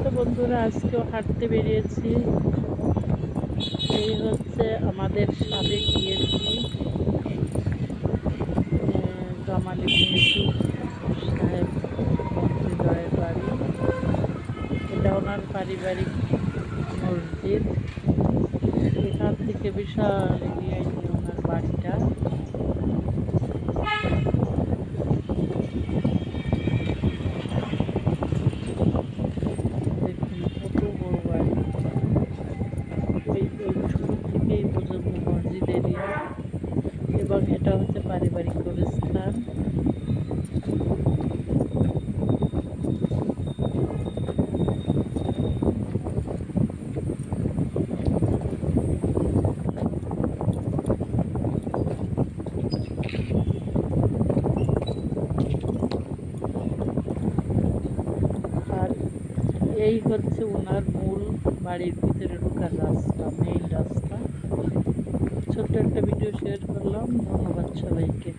তো বন্ধুরা, আজকেও হাঁটতে বেরিয়েছি। এই হচ্ছে আমাদের সাবেক ইএসপি গামালি মহসিন সাহেব মন্ত্রীদ্বয়ের বাড়ি। এটা ওনার পারিবারিক মসজিদ। এখান থেকে বিশাল এরিয়ায় নিয়ে ওনার বাড়িটা। দেখুন কত বড় বাড়ি। ওই শুরু থেকে এই পর্যন্ত মসজিদ এরিয়া, এবং এটা হচ্ছে পারিবারিক কবরস্থান। আর এই হচ্ছে ওনার মূল বাড়ির ভিতরে ঢোকার রাস্তা, মেইন রাস্তা। ছোট্ট একটা ভিডিও শেয়ার করলাম। ধন্যবাদ সবাইকে।